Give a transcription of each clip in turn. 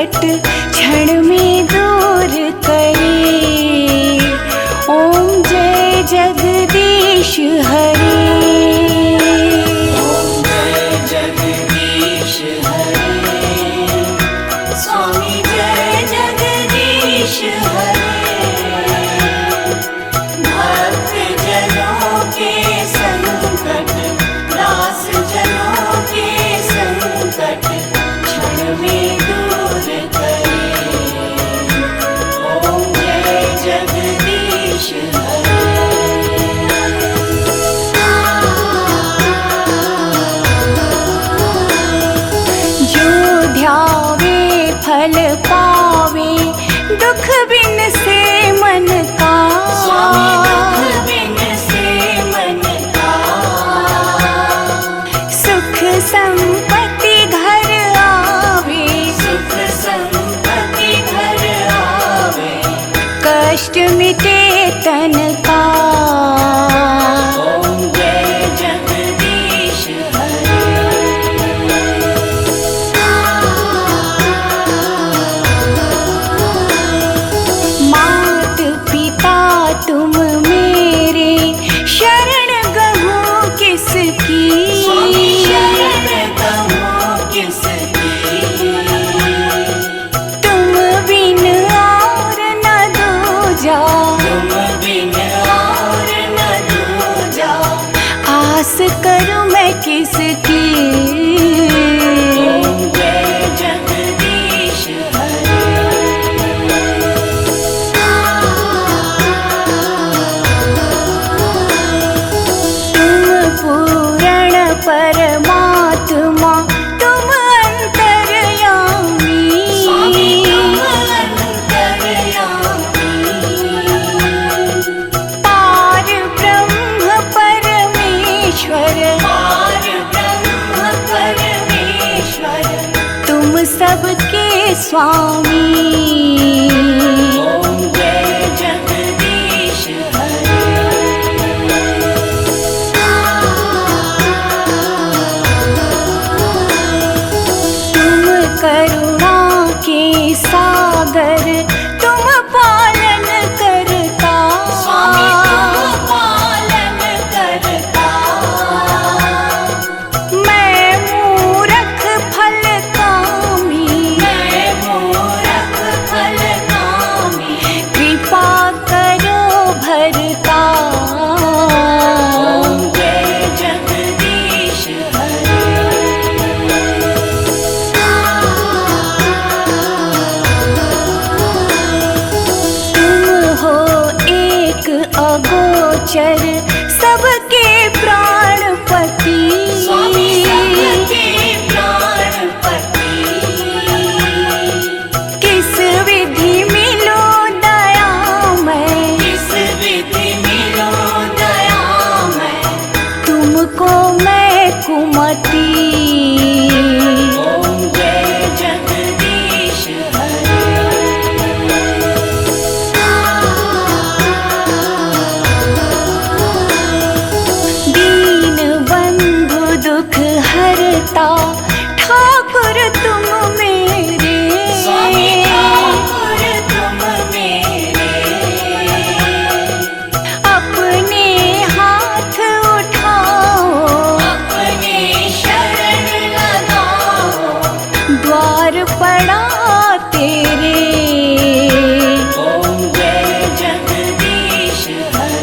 संकट क्षण में दूर करे। ओम जय जगदीश हरे। ओम जय जगदीश हरे। स्वामी जय जगदीश हरे। भक्त जनों के संकट, दास जनों के संकट क्षण में दूर करे। ओम जय जगदीश हरे। जो ध्यावे फल पावे, दुख बिन से मन का। स्वामी दुख बिन से मन का। सुख संपत्ति घर आवे, सुख संपत्ति घर आवे। कष्ट मिटे तन का। ओम जय जगदीश हरे। मात पिता तुम मेरे, शरण गहूँ किसकी। स्वामी शरण गहूँ किसकी। तुम बिन और न दूजा, तुम बिन और न दूजा। आस करूँ मैं किसकी। ओम जय जगदीश हरे। तुम पूर्ण परमात्मा, तुम अंतर्यामी। स्वामी तुम अंतर्यामी। पार ब्रह्म परमेश्वर, पार ब्रह्म परमेश्वर। तुम सबके स्वामी। ओम जय जगदीश हरे। तुम करुणा के सागर, तुम पालन करता। स्वामी तुम पालन करता। मैं मूरख फल कामी, मैं मूरख फल कामी। कृपा करो भरता। ओम जय जगदीश हरे। तुम हो एक अगोचर, सबके प्राणपति। स्वामी सबके प्राणपति। किस विधि मिलो दया मैं, किस विधि मिलो दया मैं। तुमको मैं कुमति। ओम जय जगदीश हरे। दीन बंधु दुख हरता, ठाकुर तुम मेरे। स्वामी ठाकुर तुम मेरे। अपने हाथ उठाओ, अपने शरण लगाओ। द्वार पड़ा तेरे। ओम जय जगदीश हरे।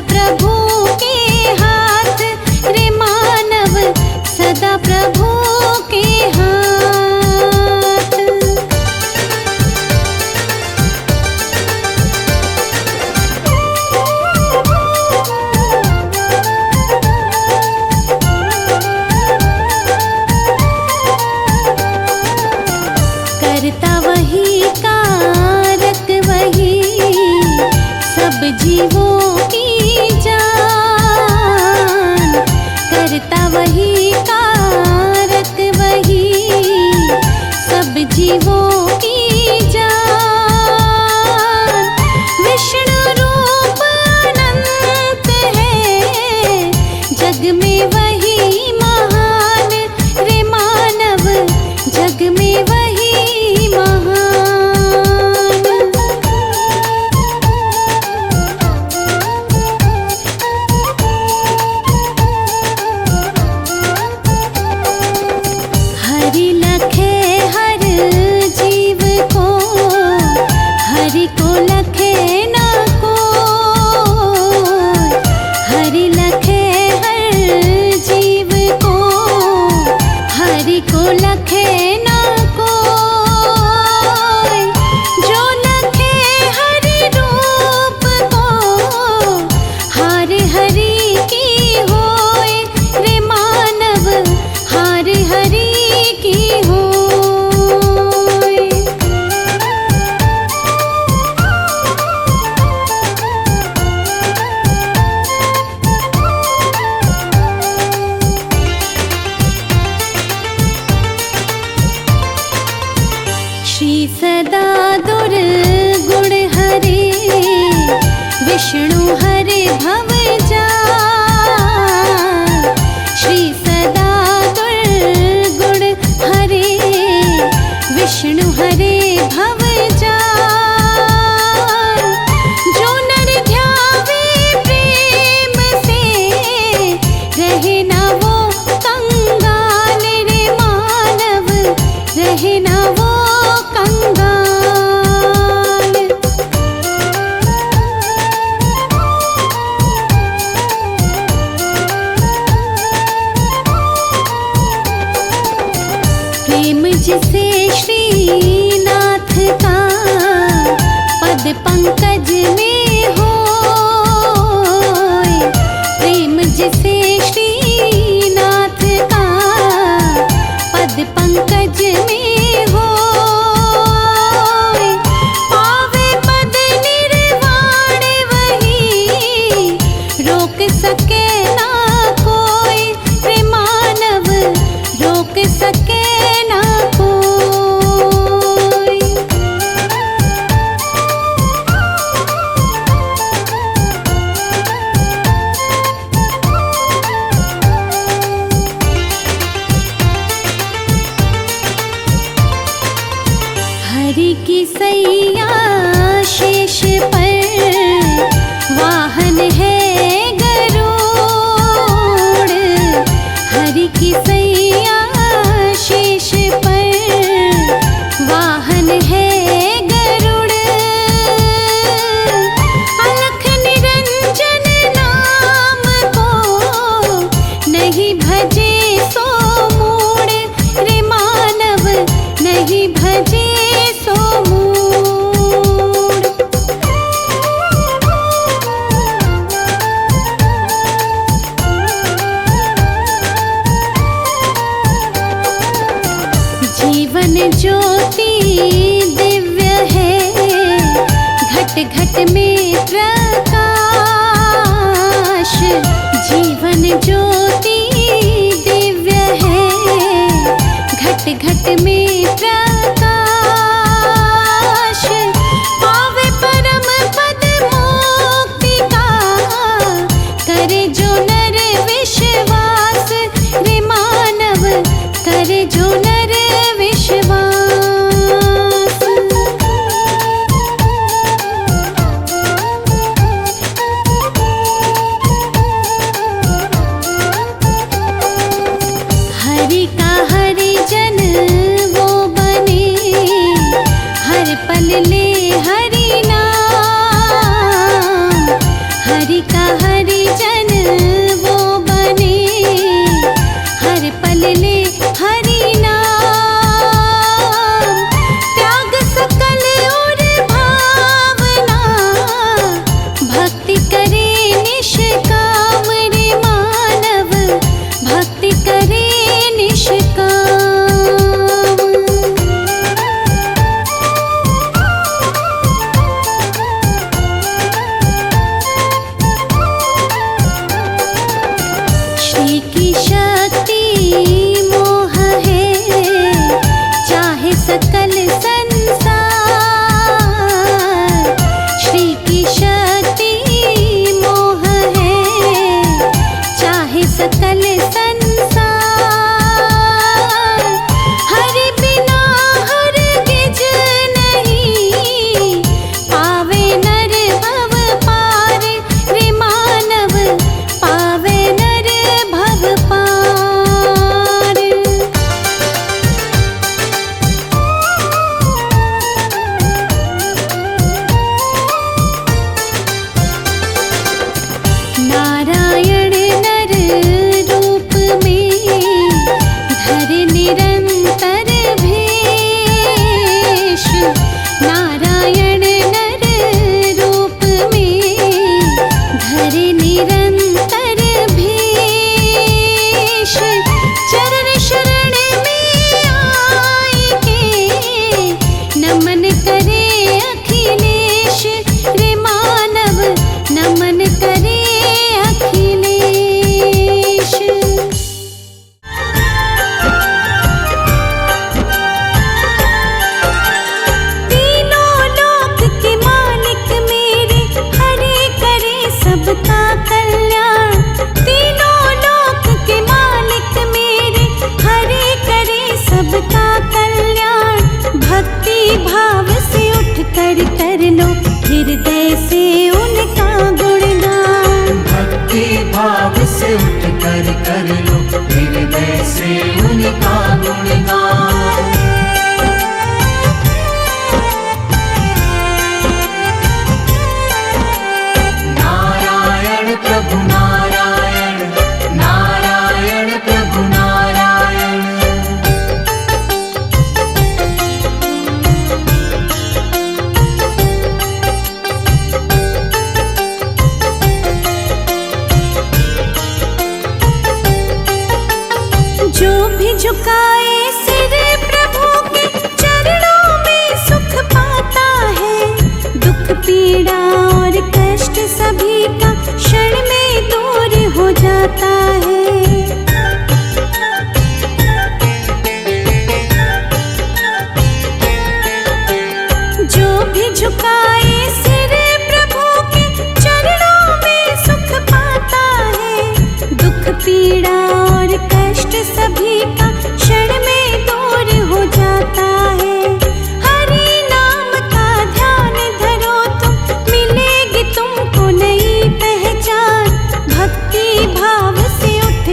प्रभु के हाथ रे मानव, सदा प्रभु के हाथ। करता वही कारक वही, सब जीवों की जान। करता वही कारक वही, सब जीवों की जान। विष्णु रूप अनंत है, जग में वही महान रे मानव, जग में वही महान। हरि लखे हर जीव को, हरि को लखे ना कोई। हरि लखे हर जीव को, हरि को लखे ना कोई। जो लखे हरि रूप को, हार हरि की होए रे मानव, हार हरि की होए। श्री सदा दुर्गुण हरे, विष्णु हरे भव जान। श्री सदा दुर्गुण हरे, विष्णु हरे भव जान। जो नर ध्यावे प्रेम से, रहे ना वो कंगाल रे मानव, रहे ना वो कंगाल। प्रेम जिसे श्रीनाथ का पद पंकज में होए। प्रेम जिसे श्रीनाथ का पद पंकज में होए। पावे पद निर्वाण वही, रोक सके ना कोई रे मानव, रोक सके ना कोई। हरि की सैया शेष पर, वाहन है गरुड़। हरि की सैया शेष पर, वाहन है गरुड़। अलख निरंजन नाम को, नहीं भजे सो मूढ़ रे मानव, नहीं भजे सो मूढ़। जीवन ज्योति दिव्य है, घट घट में प्रकाश। जीवन ज्योति दिव्य है, घट घट में प्रकाश। पावे परम पद मुक्ति का, करे जो नर विश्वास रे मानव, करे जो नर विश्वास। वो बने, हर पल ले हरि नाम, त्याग सकल और भावना, भक्ति करे निष्काम रे मानव, भक्ति करे निष्काम। श्री की शक्ति मोह है, चाहे सकल संसार। श्री की शक्ति मोह है, चाहे सकल संसार। हरि बिना हरगिज नहीं, पावे नर भव पार रे मानव, पावे नर भव पार। नारायण नर रूप में धरे निरंतर भेष, नारायण नर रूप में धरे निरंतर भेष। चरण शरण में आए के नमन करे अखिलेश रे मानव, नमन करे अखिलेश। तीनों लोक के मालिक मेरे, हरे करे सबका कल्याण। तीनों लोक के मालिक मेरे, हरे करे सबका कल्याण। भक्ति भाव से उठ कर लो हृदय से उनका गुणगान। भक्ति भाव से उठ कर लो हृदय से उनका गुणगान। नारायण प्रभु नारायण, नारायण प्रभु नारायण। जो भी झुकाए सिर प्रभु के चरणों में सुख पाता है। दुख पीड़ा और कष्ट सभी का क्षण में दूर हो जाता है। जो भी झुकाए सिर प्रभु के चरणों में सुख पाता है। दुख पीड़ा और कष्ट सभी का क्षण में दूर हो जाता है। हरि नाम का ध्यान धरो तुम, मिलेगी तुमको नई पहचान। भक्ति भाव से उठ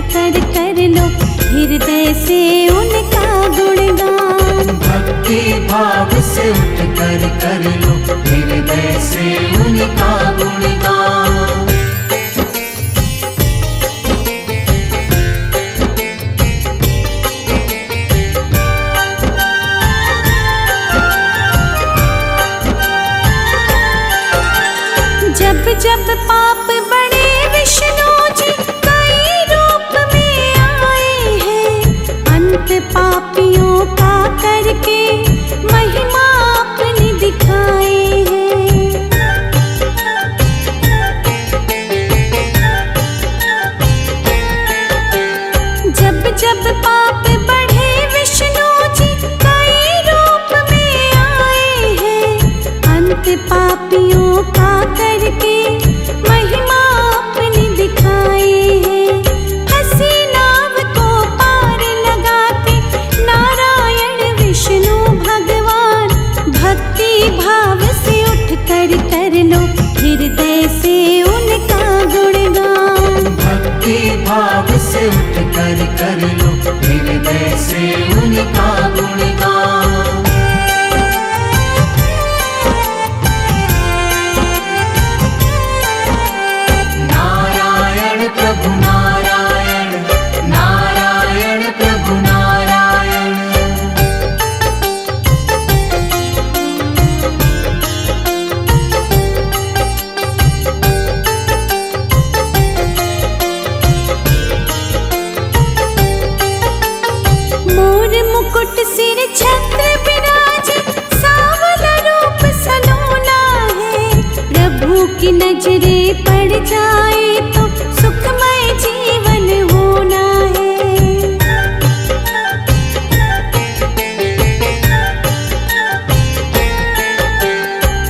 नजरे पड़ जाए तो सुखमय जीवन होना है।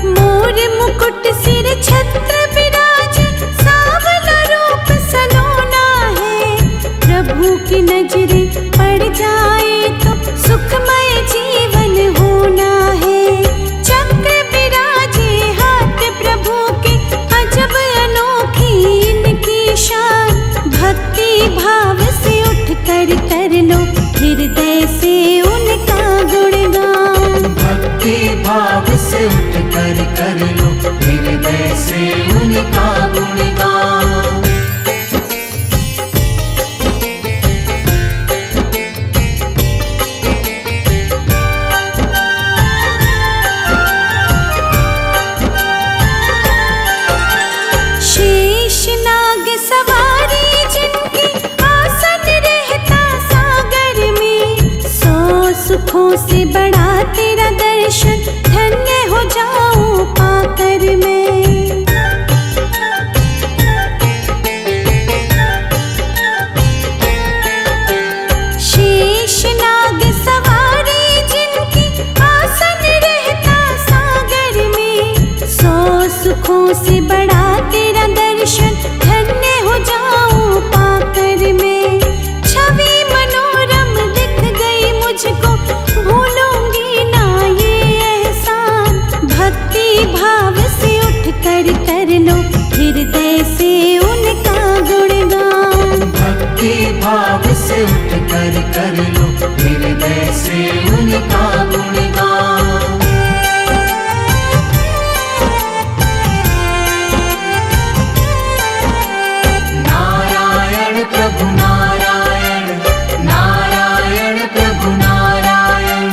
मोर मुकुट सिर छत्र विराजे, सांवला रूप सलोना है। प्रभु की नजरे पड़ जाए तो सुखमय जीवन होना है। चक्र विराजे हाथ प्रभु के, अजब अनोखी इनकी शान। भक्ति भाव से उठ कर लो हृदय से उनका गुणगान। भक्ति भाव से उठ कर लो हृदय से उनका गुणगान। शेषनाग सवारी जिनकी, आसन रहता सागर में। 100 सुखों से बड़ा तेरा दर्शन, धन्य हो जाऊं पाकर मैं। शेषनाग सवारी जिनकी, आसन रहता सागर में। 100 सुखों से बड़ा तेरा दर्शन, धन्य हो जाऊं पाकर मैं। छवि मनोरम दिख गई मुझको, भूलूंगी ना ये एहसान। भक्ति भाव से उठ कर लो हृदय से उनका गुणगान। भक्ति भाव से उठ कर लो हृदय से उनका गुणगान। नारायण प्रभु नारायण, नारायण प्रभु नारायण।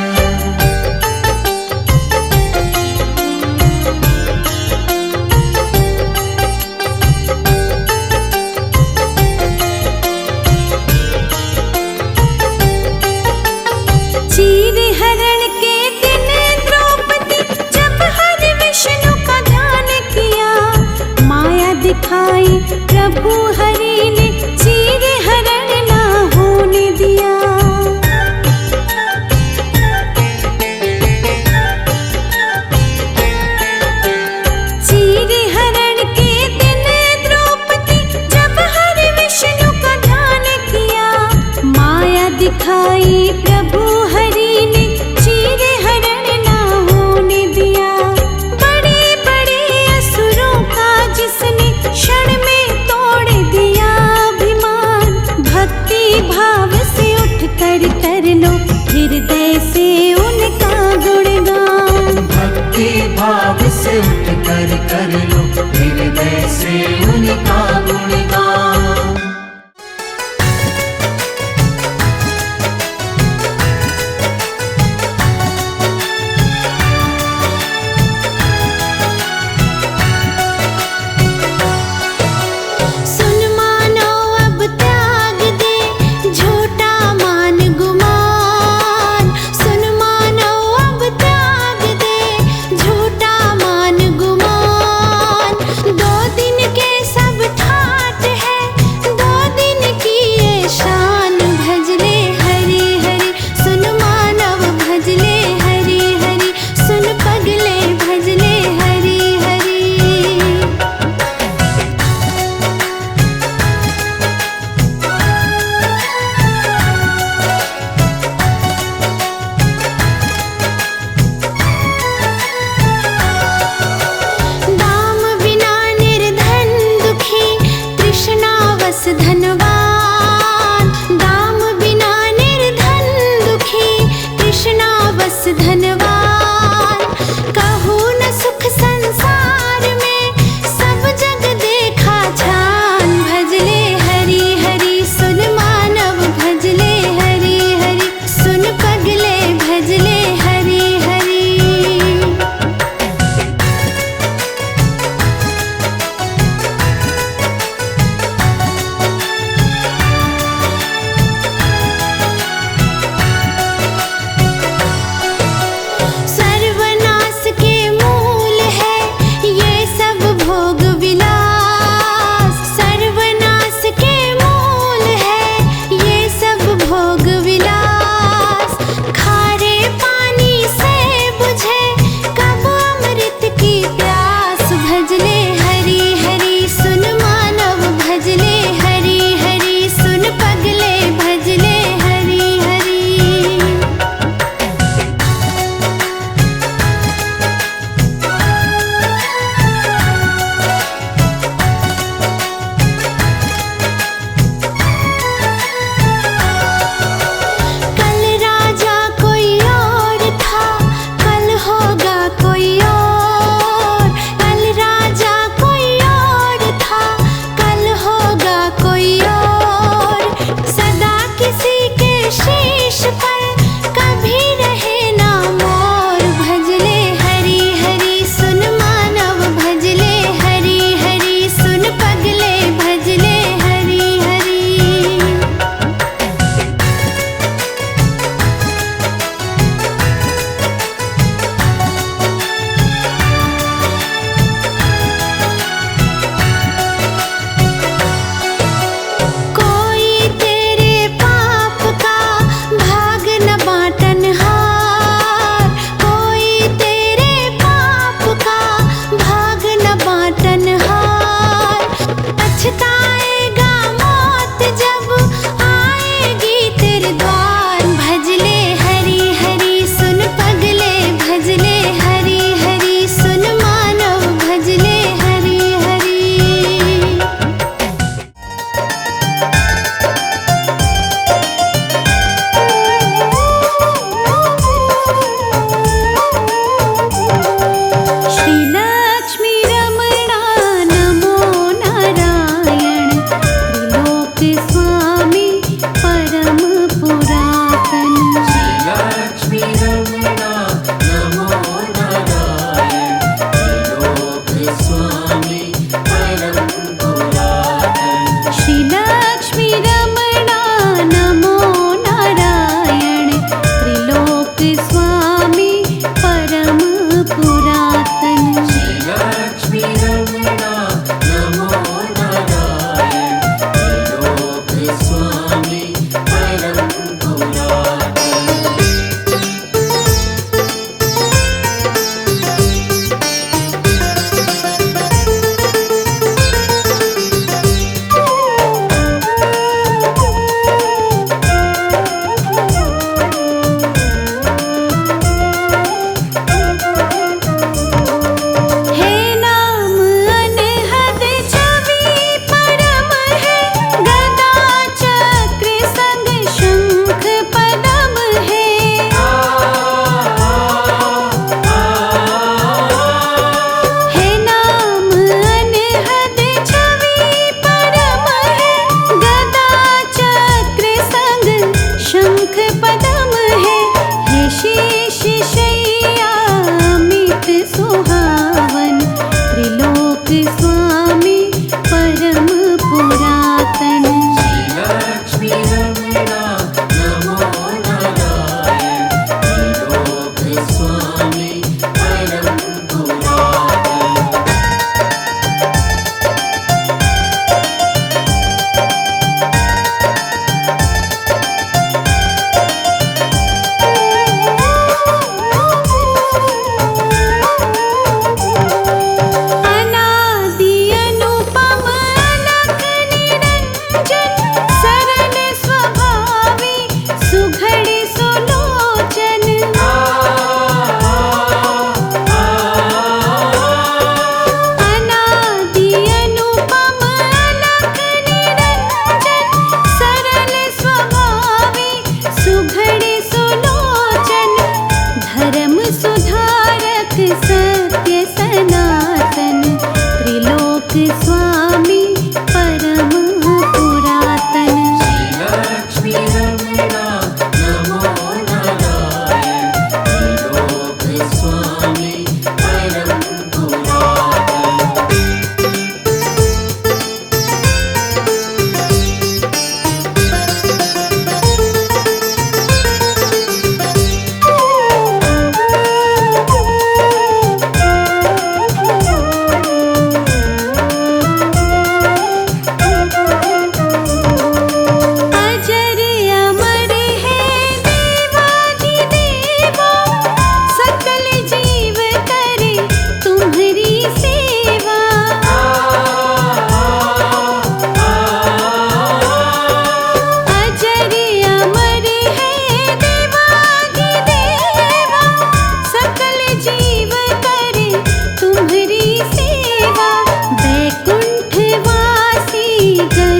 चीर हरण के दिन द्रौपदी, जब हरि विष्णु का ध्यान किया। माया दिखाई प्रभु हरि ने, चीर हरण ना होने दिया। चीर हरण के दिन द्रौपदी, जब हरि विष्णु का ध्यान किया। माया दिखाई प्रभु हरि ने, चीर हरण ना होने दिया। बड़े बड़े असुरों का जिसने क्षण में तोड़ दिया अभिमान। भक्ति भाव से उठ कर लो हृदय से उनका गुणगान। भक्ति भाव से उठ कर लो हृदय से उनका गुणगान।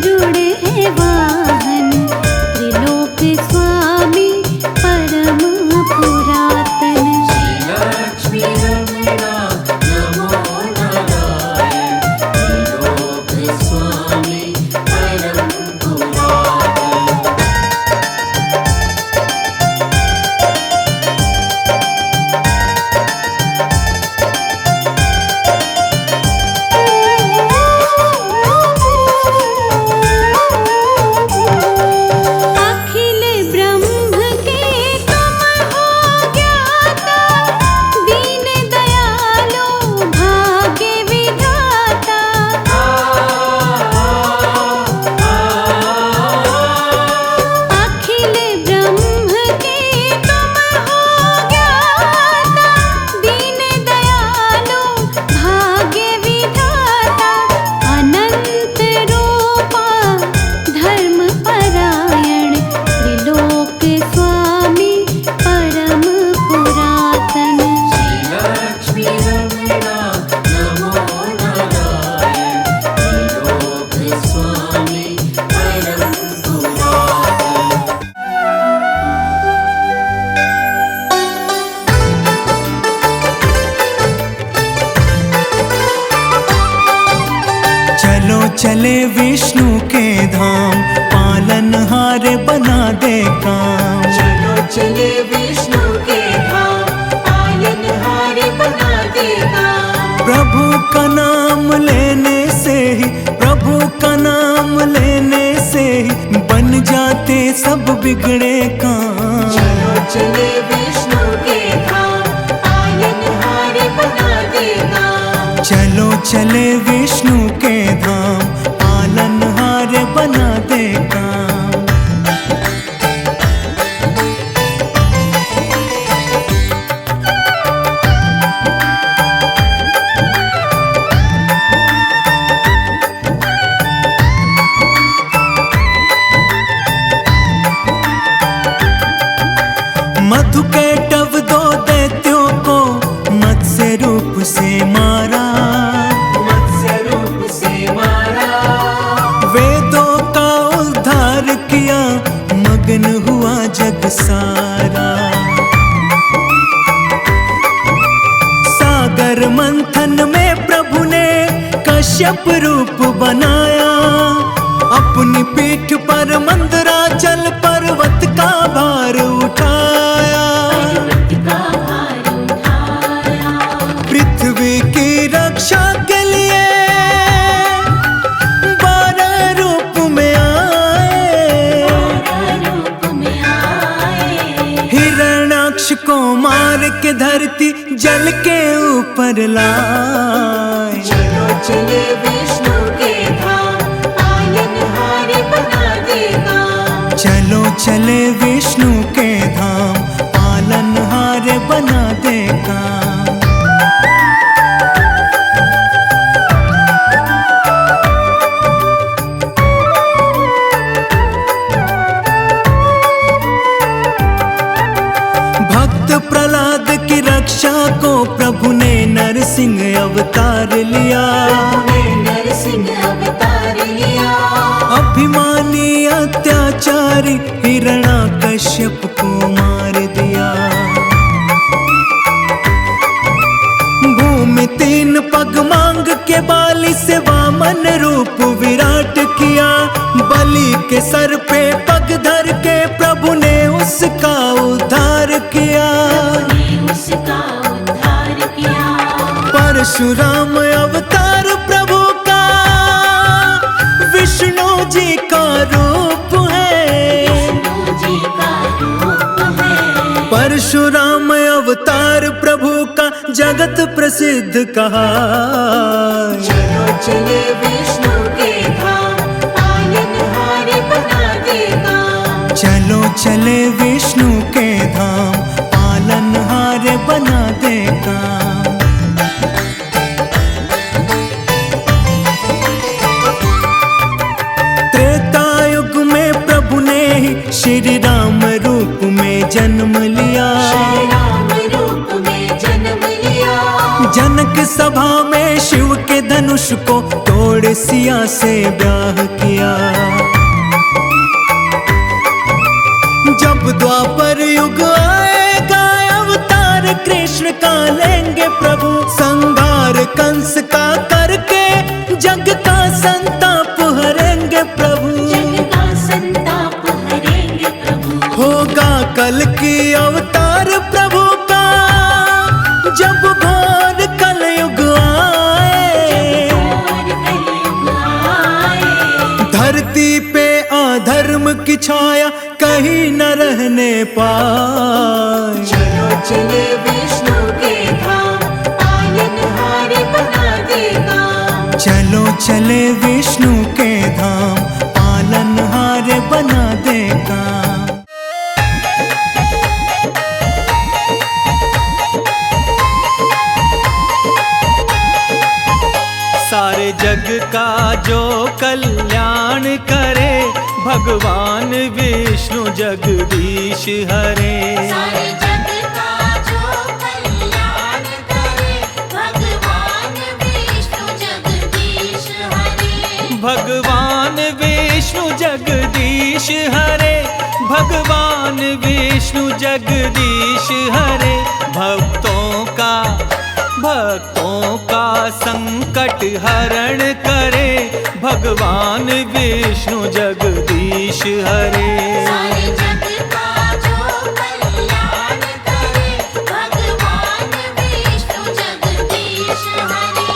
गरुड़ है वाहन, त्रिलोक स्वामी परम पुरातन। लक्ष्मी रमणा नमो नारायण, त्रिलोक स्वामी परम पुरातन। अखिल ब्रह्म के तुम हो ज्ञाता, दीन दयालु भाग्य विधाता। अखिल ब्रह्म के तुम हो ज्ञाता, दीन दयालु भाग्य विधाता। अनंत रूपा धर्म परायण, त्रिलोक स्वामी परम पुरातन। लक्ष्मी रमणा नमो नारायण, त्रिलोक स्वामी परम पुरातन। चलो चले विष्णु के धाम, पालनहार बना दे काम। चलो चले विष्णु के धाम, पालनहार बना देगा। प्रभु का नाम लेने से ही, प्रभु का नाम लेने से ही बन जाते सब बिगड़े काम। चलो चले विष्णु के धाम, पालनहार बना देगा। चलो चले विष्णु के धाम, पालनहार बना दे काम। मधु के टव दो दैत्यों को मत्स्य रूप से मारा। मत्स्य रूप से मारा। वेदों का उद्धार किया, मगन हुआ जग सारा। सागर मंथन में प्रभु ने कश्यप रूप बनाया। अपनी पीठ पर मंदराचल पर्वत का भार उठाया। पृथ्वी की रक्षा के लिए 12 रूप में आए। हिरण्याक्ष को मार के धरती जल के ऊपर लाए। चलो चले विष्णु के धाम, पालनहार बना देगा। चलो चले विष्णु के धाम, पालनहार बना दे काम। भक्त प्रहलाद की रक्षा को प्रभु ने नरसिंह अवतार लिया। नरसिंह अवतार लिया। अभिमानी अत्याचारी हिरण्याकश्यप को मार दिया। भूमि 3 पग मांग के बाली से वामन रूप विराट किया। बलि के सर पे पग धर के प्रभु ने उसका उद्धार किया। उसका उद्धार किया। परशुराम अवतार प्रभु का विष्णु जी का रूप है। जी का रूप है। परशुराम अवतार प्रभु का जगत प्रसिद्ध कहा। चलो चले विष्णु के धाम, पालनहार बना देगा। चलो चले विष्णु के धाम, पालनहार बना दे काम। त्रेता युग में प्रभु ने ही श्री राम रूप में जन्म लिया। श्री राम रूप में जन्म लिया। जनक सभा में शिव के धनुष को तोड़ सिया मैया से ब्याह किया। जब द्वापर युग आएगा अवतार कृष्ण का लेंगे प्रभु, संहार कंस का करके जग का संताप हरेंगे प्रभु। जग का संताप हरेंगे प्रभु। होगा कल की अवतार प्रभु का, जब घोर कलयुग आए। धरती पे अधर्म की छाया कहीं न रहने पाए। चलो चले विष्णु के धाम, पालनहार बना देगा। चलो चले विष्णु के धाम, पालनहार बना देगा। सारे जग का जो कल्याण करे, भगवान विष्णु जगदीश हरे। सारे जग का जो कल्याण करे, भगवान विष्णु जगदीश हरे। भगवान विष्णु जगदीश हरे, भगवान विष्णु जगदीश हरे। भक्तों का संकट हरण करे, भगवान विष्णु जगदीश हरे। सारे जग का जो कल्याण करे, भगवान विष्णु जगदीश हरे।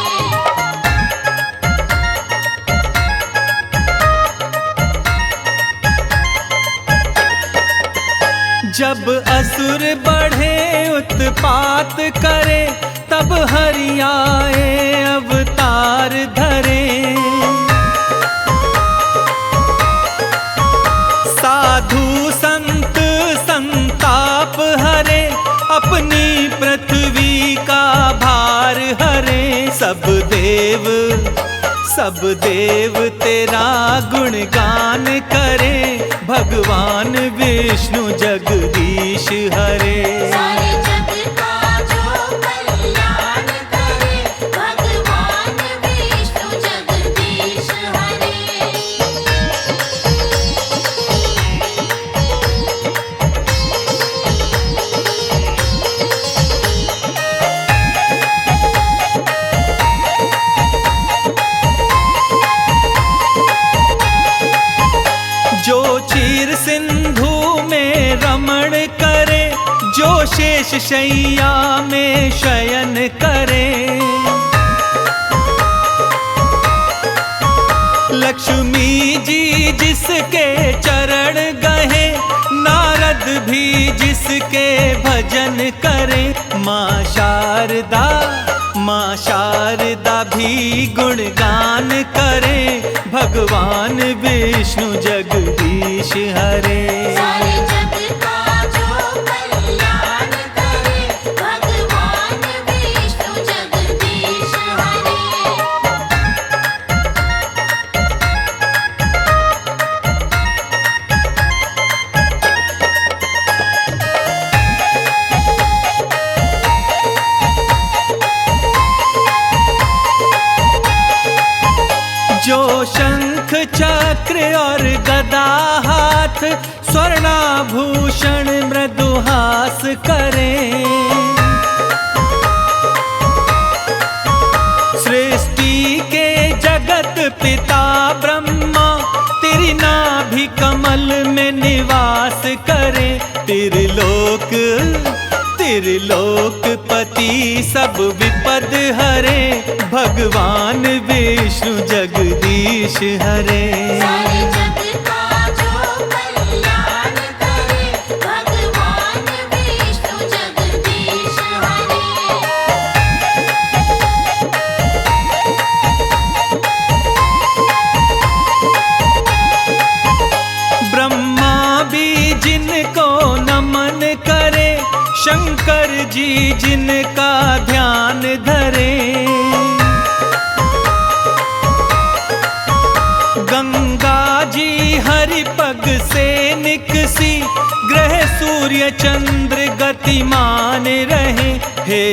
जब असुर बढ़े उत्पात करे, तब हरि आए अवतार धरे। साधु संत संताप हरे, अपनी पृथ्वी का भार हरे। सब देव तेरा गुणगान करे, भगवान विष्णु जगदीश हरे। सारे जग का जो कल्याण करे, भगवान विष्णु जगदीश हरे। जो क्षीर सिंधु में रमण करे, जो शेष शैया में शयन करे। लक्ष्मी जी जिसके चरण गहे, नारद भी जिसके भजन करे। माँ शारदा भी गुणगान करे, भगवान विष्णु जगदीश हरे। सारे जग का जो कल्याण करे, भगवान विष्णु जगदीश हरे। जो शंख चक्र और गदा हाथ, स्वर्णाभूषण मृदुहास करे। सृष्टि के जगत पिता ब्रह्मा, तेरी नाभि कमल में निवास करे। त्रिलोकपति सब विपद हरे, भगवान विष्णु जगदीश हरे। सारे जग का जो कल्याण करे, भगवान विष्णु जगदीश हरे। ब्रह्मा भी जिनको नमन करे, शंकर जी जिनका ध्यान धरे। गंगा जी हरि पग से निकसी, ग्रह सूर्य सूर्य चंद्र गतिमान रहे। हे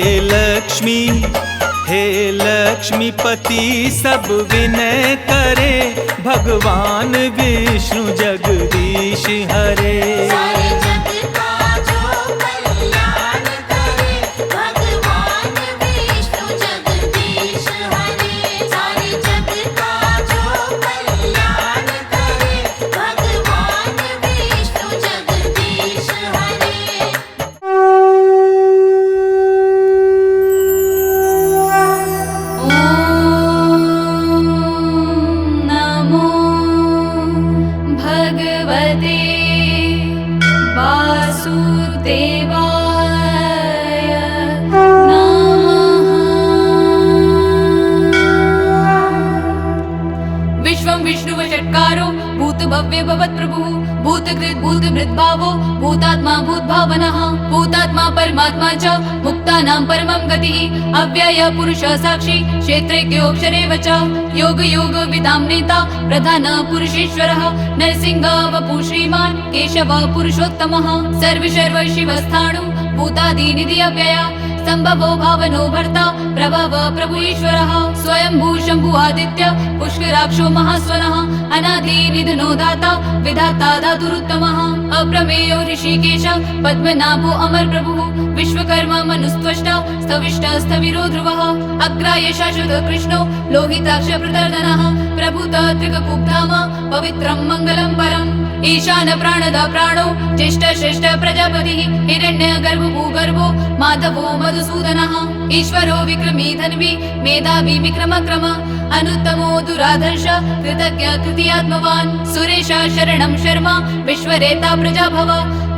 लक्ष्मी पति सब विनय करे। भगवान विष्णु जगदीश हरे। सारे जग का जो कल्याण करे, भगवान विष्णु जगदीश हरे। सारे जग का जो कल्याण करे, भगवान विष्णु जगदीश हरे। नमो भगवते वासुदेवाय नमः। विश्वं विष्णुवषट्कारो भूत भव्य भवत् प्रभुः। भूतकृत भूत भावो भूतात्मा भूत भावनः। भूतात्मा परमात्मा च मुक्तानां परमं गतिः। अव्यय पुरुष साक्षी क्षेत्रज्ञोऽक्षरे वच। योग योग विदां नेता प्रधान पुरुषेश्वरः। नरसिंह वपु श्रीमान् केशव पुरुषोत्तमः। सर्व सर्व शिवस्थाणु भूतादिनिधि अव्यय। संभवो भावनो भर्ता प्रभव प्रभु ईश्वरः। स्वयंभू शंभु आदित्य पुष्कराक्षो महास्वनः। अनादि निधनो दाता विधाता धातुरुत्तमः। अप्रमेयो ऋषिकेश पद्मनाभो अमर प्रभुः। विश्वकर्मा मनुस्त्वष्टा स्थविष्ट स्थविरो ध्रुवः। अग्राय शाश्वत कृष्णो लोहिताक्ष प्रदर्दनः। प्रभुत त्रिककुब्धाम पवित्रं मङ्गलं परम्। ईशान प्राणदा प्राणो ज्येष्ठ श्रेष्ठ प्रजापतिः। हिरण्यगर्भ भूगर्भो माधवो मधुसूदनः। ईश्वरो विक्रमी धन्वी मेधावी विक्रमक्रम। अनुत्तमो दुराधर्ष कृतज्ञ कृतियात्मवान्। सुरेश शरणं शर्मा विश्वरेता प्रजाभव।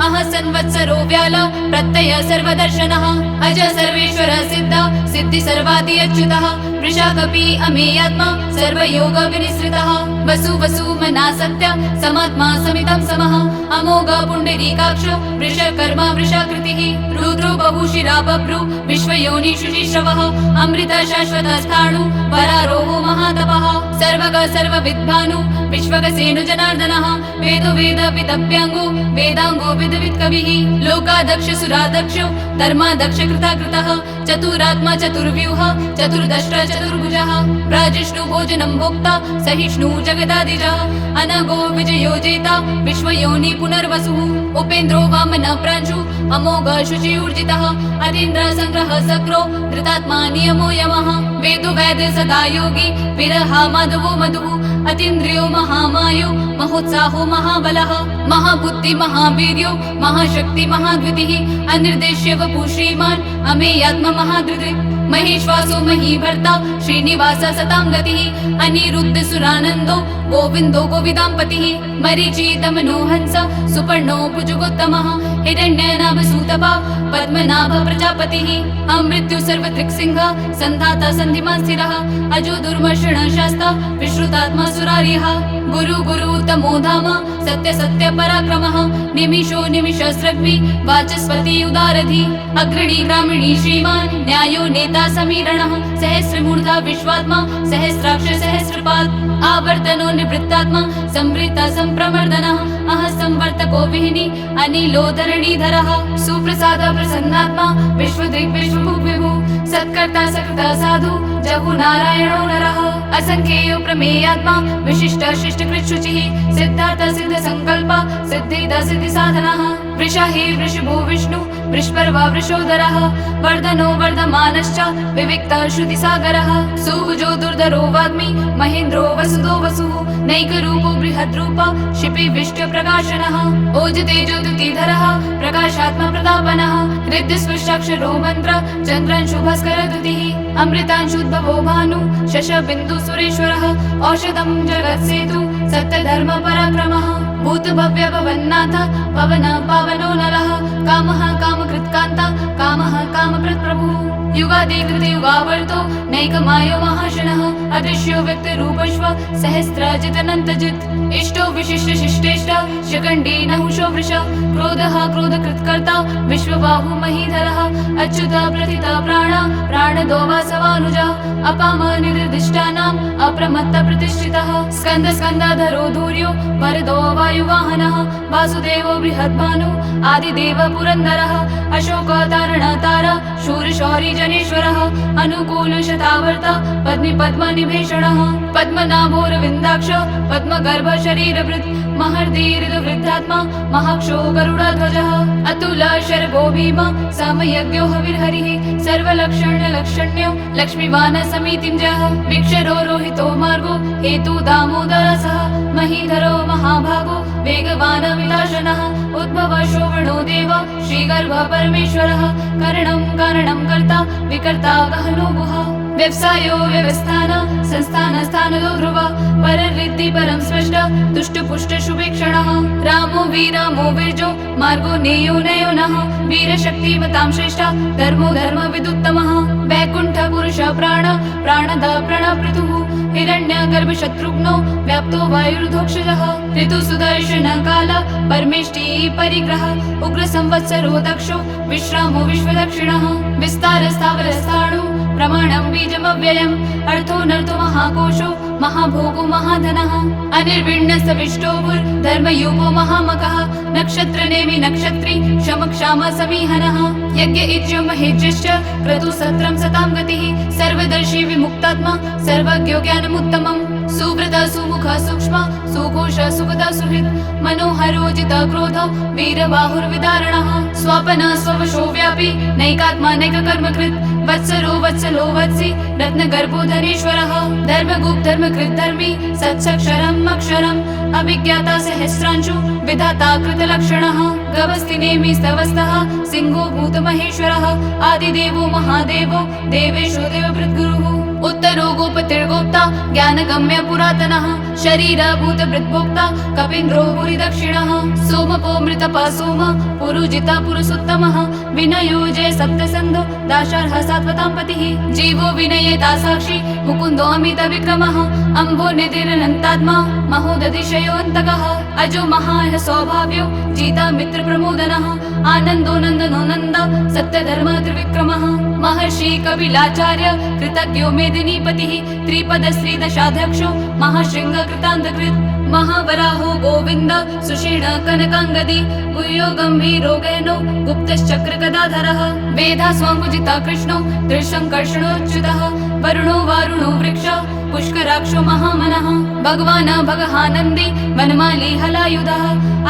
अह संवत्सरो व्याल प्रत्यय सर्वदर्शनः। अज सर्वेश्वर सिद्ध सिद्धि सर्वादि अच्युतः। वृषाकपि अमेयात्मा सर्वयोग विनिसृतः। वसु वसु मना सत्य समात्मा समितं समः। अमोघ पुण्डरीकाक्ष वृषकर्मा वृषाकृतिः। रुद्रो बहुशिरा बभ्रु विश्वयोनिषु शिश्रवः। अमृत शाश्वत स्थाणु वरारोहो महातपः। सर्वग सर्वविद्भानु विश्वगसेनु जनार्दनः। वेदो वेद विदभ्यङ्गो वेदाङ्गो विदवित् कविः। लोकादक्ष सुरादक्षो धर्मादक्ष कृताकृतः। चतुरात्मा चतुर्व्यूह चतुर्दष्ट्र चतुर्भुजः। प्राजिष्णु भोजनं भोक्ता सहिष्णु जगदादिजः। अनगो विजयो जेता विश्वयोनि पुनर्वसुः। उपेन्द्रो वामन प्रांशु अमोघ शुचिऊर्जितः। अतीन्द्र संग्रह सक्रो धृतात्मा नियमो यमः। वेदो वैद सदा योगी विरहा माधवो मधुः। अतीन्द्रियो महामायो महोत्साहो महाबलः। महाबुद्धि महावीर्यो महाशक्ति महाद्वितिः। अनिर्देश्य वपु श्रीमान् अमेयात्मा महाधृतिः। महेश्वासो महीभर्ता श्रीनिवास सतां गतिः। अनिरुद्ध सुरानन्दो गोविन्दो गोविदाम्पतिः। मरीचितमनो हंस सुपर्णो भुजगोत्तमः। हिरण्यनाभ सूतपा पद्मनाभ प्रजापतिः। अमृत्यु सर्वदृक्सिंह सन्धाता सन्धिमान् स्थिरः। अजो दुर्मर्षण शास्ता विश्रुतात्मा सुरार्यः। गुरु गुरु तमो धाम सत्य सत्य पराक्रमः। निमिषो निमिषस्रग्वि वाचस्पति उदारधि। अग्रणी ग्रामिणी श्रीमान् न्यायो नेता समीरणः। सहस्रमूर्धा विश्वात्मा सहस्राक्ष सहस्रपात्। आवर्तनो निवृत्तात्मा संवृत्ता संप्रमर्दनः। अह संवर्तको विहिनी अनिलो धरणीधरः। सुप्रसाद प्रसन्नात्मा विश्वदृक् विश्वभुक् विभुः। सत्कर्ता सकृता साधु जहु नारायणो नरः। असंख्येयो प्रमेयात्मा विशिष्ट शिष्ट कृच्छुचिः। सिद्धार्थ सिद्ध संकल्प सिद्धिद सिद्धि साधनः। वृषहि वृषभो विष्णु वृषपर्वा वृषोदरः। वर्धनो वर्धमानश्च विविक्त श्रुति सागरः। सुभुजो दुर्धरो वाग्मी महेन्द्रो वसुदो वसुः। नैकरूपो बृहद्रूप शिपि विष्ट प्रकाशनः। ओजतेजो द्युतिधरः प्रकाशात्मा प्रतापनः। हृद्यस्पृशाक्षरो मंत्र चन्द्रांशु भास्कर द्युतिः। अमृतांशुद्भवो भानु शशबिन्दु सुरेश्वरः। औषधं जगत्सेतु सत्यधर्म पराक्रमः। भूत भव्य भवन्नाथ पवन पावनो नरः। कामः कामकृत्कान्ता कामः कामप्रत् प्रभुः। युगादि कृते युगावर्तो नैकमायो महाशनः। अदृश्यो व्यक्तरूपश्व सहस्राजितनन्तजित्। इष्टो विशिष्ट शिष्टेष्ट शिखण्डी नहुषो वृष। क्रोधः क्रोधकृत्कर्ता विश्वबाहु महीधरः। अच्युत प्रथित प्राण प्राणदो वासवानुजः। अपाम निर्दिष्टानाम् अप्रमत्त प्रतिष्ठितः। स्कन्द स्कन्धधरो धूर्यो वरदो वायुवा वाहनः वासुदेवो बृहद्भानु आदिदेव पुरन्दरः अशोकतारणतार शूरशौरी जनेश्वरः अनुकूल शतावर्ता पद्मी पद्मनिभेषणः पद्मनाभोरविन्दाक्ष पद्मगर्भ शरीरभृत् महर्दीर्घवृद्धात्मा महाक्षो गरुडध्वजः अतुल शर्भो भीम समयज्ञो हविर्हरिः सर्वलक्षण्यलक्षण्यो लक्ष्मीवान समितिञ्जः विक्षरो रोहितो मार्गो हेतु दामोदरसः महीधरो महाभागो वेगवान विलासनः उद्भव शोभनो देव श्रीगर्भ परमेश्वरः करणं कारणं कर्ता विकर्ता गहनो गुहा व्यवसायो व्यवस्थान संस्थान स्थानो ध्रुव पररिद्धि परं स्पष्ट तुष्ट पुष्ट शुभेक्षणः रामो वीरामो विर्जो मार्गो नेयो नयो नः वीरशक्तिमतां श्रेष्ठ धर्मो धर्म विदुत्तमः वैकुण्ठ पुरुष प्राण प्राणद प्रणपृथुः हिरण्यगर्भ शत्रुघ्नो व्याप्तो वायुर्धोक्षजः ऋतु सुदर्शन काल परमेष्टि परिग्रह उग्र संवत्सरो दक्षो विश्रामो विश्वदक्षिणः विस्तार स्थावर स्थाणु प्रमाणं बीजमव्ययम् अर्थो नर्थो महाकोशो महाभोगो महाधनः अनिर्विण्ण सविष्टोभुर् धर्मयूपो महामकः नक्षत्र नेमि नक्षत्री क्षम क्षाम समीहनः यज्ञ इज्य महेज्यश्च क्रतु सत्रं सतां गतिः सर्वदर्शी विमुक्तात्मा सर्वज्ञो ज्ञानमुत्तमम् सुव्रत सुमुख सूक्ष्म सुघोष सुगत सुहृत् मनोहरोजित क्रोध वीरबाहुर्विदारणः स्वपन स्ववशो व्यापी नैकात्मा नैककर्मकृत् वत्सरो वत्सलो वत्सि रत्नगर्भो धनेश्वरः धर्मगुप्त धर्मकृत् धर्मी सत्सक्षरम् अक्षरम् अभिज्ञाता सहस्रांशु विधाता कृतलक्षणः गवस्ति नेमि स्तवस्तः सिंहो भूतमहेश्वरः आदिदेवो महादेवो देवेशो देवभृद्गुरुः उत्तरो गोपतिर्गोप्ता ज्ञानगम्य पुरातनः शरीरभूत भृद्भोक्ता कपीन्द्रो भूरि दक्षिणः सोमपो मृतपा सोम पुरुजिता पुरुषोत्तमः विनयो जय सप्तसन्धो दाशार्ह सात्वतां पतिः जीवो विनयेता साक्षी मुकुन्दो अमित विक्रमः अम्भो निधिरनन्तात्मा महोदधिशयोऽन्तकः अजो महाय सौभाव्यो जीता मित्र प्रमोदनः आनन्दो नन्दनो नन्द सत्यधर्म त्रिविक्रमः महर्षि कपिलाचार्य कृतज्ञो मेदिनीपतिः त्रिपद श्रीदशाध्यक्षो महाशृंग कृतान्तकृत् महावराहो गोविन्द सुषीण कनकाङ्गदी गुह्यो गम्भीरो गहनो गुप्तश्चक्र गदाधरः वेदा स्वाङ्गुजिता कृष्णो त्रिशङ्कर्षणोच्युतः वरुणो वारुणो वृक्ष पुष्कराक्षो महामनः भगवान् भगहानन्दी वनमाली हलायुधः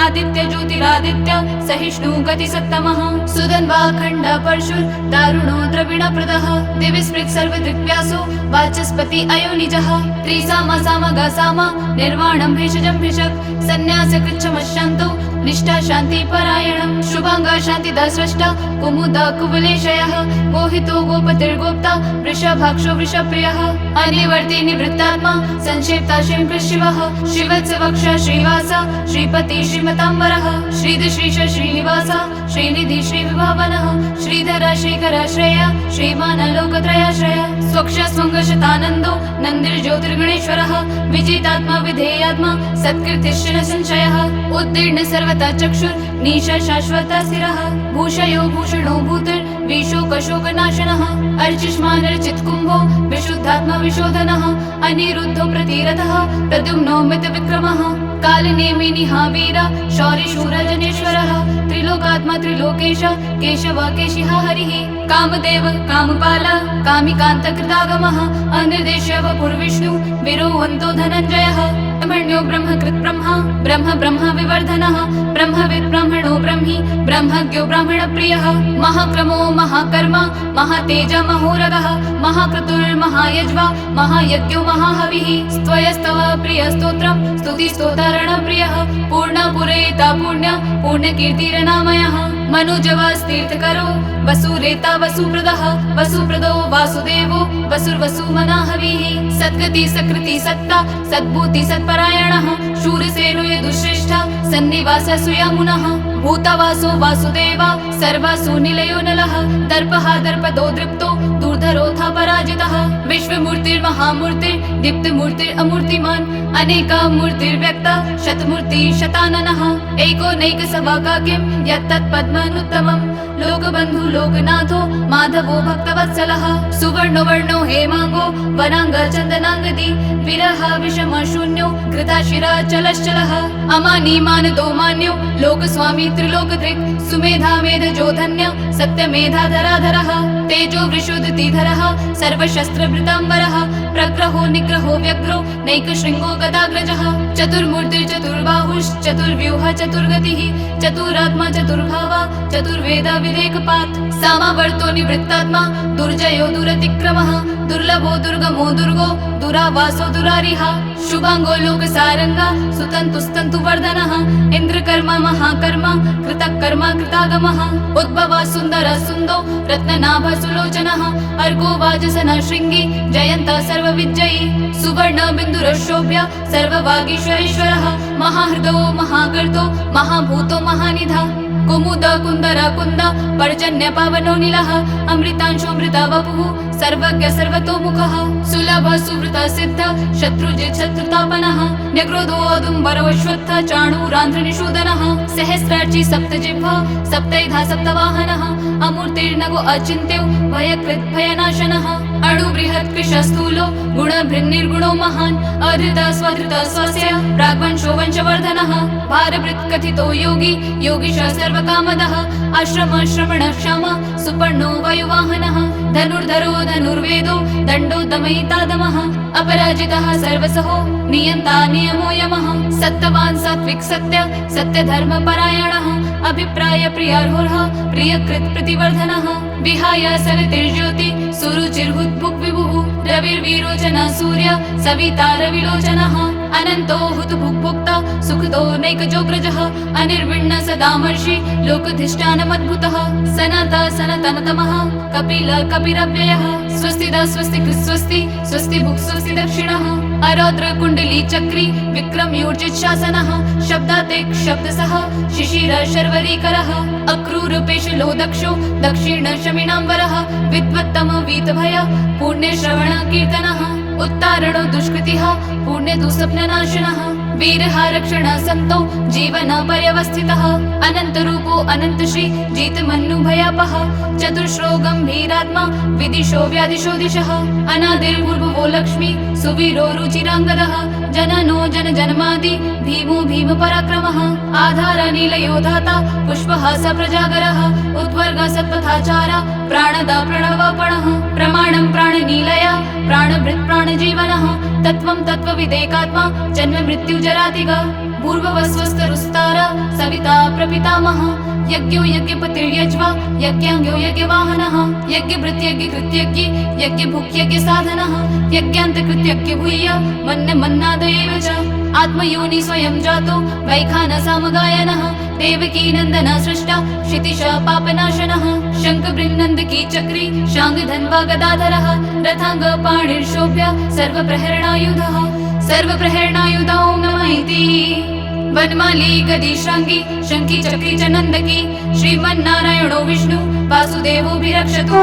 आदित्य ज्योतिरादित्य सहिष्णु गतिसत्तमः सुधन्वाखण्ड परशुर् दारुणो द्रविणप्रदः दिविस्पृक् सर्वदृक्व्यासो वाचस्पति अयोनिजः त्रिसाम साम गसाम निर्वाणं भेषजं भिषक् सन्न्यास कृच्छमशान्तो निष्ठा शान्ति परायणं शुभांग शान्तिदा स्रष्टा कुमुद कुवलेशयः गोहितो गोपतिर्गोप्ता वृषभाक्षो वृषप्रियः अनिवर्ति निवृत्तात्मा संक्षेप्ता शिवः श्रीवत्सवक्ष श्रीवास श्रीपति श्रीमताम्बरः श्रीधश्रीश श्रीनिवास श्रीनिधि श्रीविभावनः श्रीधर श्रीकर श्रेय श्रीमान लोकत्रयाश्रय स्वक्ष स्वङ्गशतानन्दो नन्दिर्ज्योतिर्गणेश्वरः विजितात्मा विधेयात्मा सत्कीर्तिश्च संशयः उत्तीर्ण सर्वथा चक्षुर् नीश शाश्वत स्थिरः भूषयो भूषणो भूतिर् विशोकशोकनाशनः अर्चिष्मानर्चित् कुम्भो विशुद्धात्मा विशोधनः अनिरुद्धो प्रतिरथः प्रद्युम्नो मितविक्रमः कालनेमिनिहा वीर शौरिशूर जनेश्वरः त्रिलोकात्मा त्रिलोकेश केशव केशिहा हरिः कामदेव कामपाल कामिकान्त कृतागमः अनिर्देश्य वपुर्विष्णु विरोहन्तो धनञ्जयः ब्रह्मण्यो ब्रह्मकृत् ब्रह्मा ब्रह्म ब्रह्म विवर्धनः ब्रह्मविद् ब्रह्मणो ब्रह्मी ब्रह्मज्ञो ब्राह्मणप्रियः महाक्रमो महाकर्म महातेज महोरगः महाक्रतुर्महायज्वा महायज्ञो महाहविः स्त्वयस्तव प्रियस्तोत्रं स्तुतिस्तोतरणप्रियः पूर्णपुरेता पुण्य पुण्यकीर्तिरनामयः मनुजवस्तीर्थकरो वसुरेता वसुप्रदः वसुप्रदो वासुदेवो वसुर्वसुमनाहविः सद्गति सकृति सत्ता सद्भूति सत्परायणः शूरसेनो यदुश्रेष्ठ सन्निवास सुयामुनः भूतवासो वासुदेवा सर्वासु निलयो नलः दर्पः दर्पदो दृप्तो दूर्धरोऽथ पराजितः विश्वमूर्तिर्महामूर्तिर् दीप्तमूर्तिरमूर्तिमान् अनेका मूर्तिर्व्यक्ता शतमूर्ति शताननः एको नैकसवाकाकिं यत्तत्पद्मनुत्तमम् लोकबन्धु लोकनाथो माधवो भक्तवत्सलः सुवर्णवर्णो हेमांगो वनांग चन्दनांगदी विरह विषम शून्यो कृताशिरा चलश्चलः अमानी मानदो मान्यो लोकस्वामी त्रिलोकदृक् सुमेधा मेधजो धन्य सत्यमेधाधराधरः तेजो वृषोदतिधरः सर्वशस्त्रभृताम्बरः प्रग्रहो निग्रहो व्यग्रो नैकशृङ्गो गदाग्रजः चतुर्मूर्तिर्चतुर्बाहुश्चतुर्व्यूह चतुर्गतिः चतुरात्मा चतुर्भावा चतुर्वेद विवेकपात् सामावर्तो निवृत्तात्मा दुर्जयो दुरतिक्रमः दुर्लभो दुर्गमो दुर्गो दुरावासो दुरारिः शुभांगो लोकसारंगा सुतन्तुस्तन्तु वर्धनः इन्द्रकर्मा महाकर्मा कृतकर्मा कृतागमः उद्भवः सुन्दर सुन्दो रत्ननाभ सुलोचनः अर्को वाजसनः शृङ्गी जयन्तः सर्वविजयी सुवर्ण बिन्दुरशोभ्य सर्ववागीश्वरेश्वरः महाहृदो महागर्तो महाभूतो महानिधा कुमुद कुन्दर कुन्द पर्जन्य पावनो नीलः अमृतांशोऽमृत वपुः सर्वज्ञ सर्वतोमुखः सुलभ सुवृत सिद्ध शत्रुजित् शत्रुतापनः न्यक्रोधो औदुम्बरवश्वत्थ चाणूरान्ध्रनिषूदनः सहस्रार्ची सप्तजिह्वा सप्तैधा सप्तवाहनः अमूर्तिर्नगो अचिन्त्यो भयकृत् भयनाशनः अणुबृहत् कृशस्थूलो गुणभृन्निर्गुणो महान् अधृत स्वधृत स्वस्य प्राग्वंशो वंशवर्धनः भारभृत् कथितो योगी योगीश सर्वकामदः आश्रम श्रमण क्षम सुपर्णो वायुवाहनः धनुर्धरो धनुर्वेदो दण्डो दमयितादमः अपराजितः सर्वसहो नियन्ता नियमो यमः सत्यवान् सात्विक सत्य सत्यधर्म परायणः अभिप्राय प्रियार्होर्ह प्रियकृत् प्रतिवर्धनः विहाय सवितिर्ज्योति सुरुचिर्हुद्भुक् विभुः रविर्विरोचन सूर्य सविता रविलोचनः अनन्तो हुतभुक्भुक्ता सुखदो नैकजोग्रजः अनिर्विण्ण सदामर्षि लोकधिष्ठानमद्भुतः सनता सनतनतमः कपिल कपिरव्ययः स्वस्तिदा स्वस्तिक स्वस्ति स्वस्ति भुक् स्वस्ति दक्षिणः अरौद्र कुण्डली चक्री विक्रम यूर्जित शासनः शब्दातेक् शब्दसः शिशिर शर्वरीकरः अक्रूर पेशलो दक्षो दक्षिण शमिनाम्बरः विद्वत्तम वीतभय पुण्य श्रवण कीर्तनः उत्तारणो दुष्कृतिः पुण्य दुःस्वप्ननाशनः वीरः रक्षण सन्तो जीवन पर्यवस्थितः अनंत रूपो अनंत श्री जीतमन्नु भयापः चतुर्श्रो गंभीरात्मा विदिशो व्यादिशो दिशः अनादिर्भूर्भुवो लक्ष्मी सुवीरो रुचिरांगदः जननो जन जन्मादि भीमो भीम पराक्रमः आधार नीलयो धाता पुष्पहास प्रजागरः उद्वर्ग सत्पथाचार प्राणदा प्रणवापणः प्रमाणं प्राणनीलया प्राणभृत् प्राणजीवनः तत्त्वं तत्त्वविदेकात्मा जन्म मृत्यु जरातिगा भूर्भुवस्वस्तरुस्तार सविता प्रपितामह यज्ञो यज्ञपतिर्यज्वा यज्ञाङ्गो यज्ञवाहनः यज्ञभृत्यज्ञकृत्यज्ञ यज्ञभुक्यज्ञ साधनः यज्ञान्तकृत्यज्ञ भूय मन्न मन्नाद एव च आत्मयोनि स्वयं जातो वैखानसामगायनः देवकी नन्दन सृष्टा क्षितिश पापनाशनः शङ्खबृन्नन्दकी चक्री शाङ्गधन्वा गदाधरः रथाङ्ग पाणिर्शोभ्य सर्वप्रहरणायुधः सर्वप्रहरणायुधा ॐ नमः इति वनमाली गदी श्राङ्गी शङ्खी चक्री च नन्दकी श्रीमन्नारायणो विष्णु वासुदेवोऽभिरक्षतु।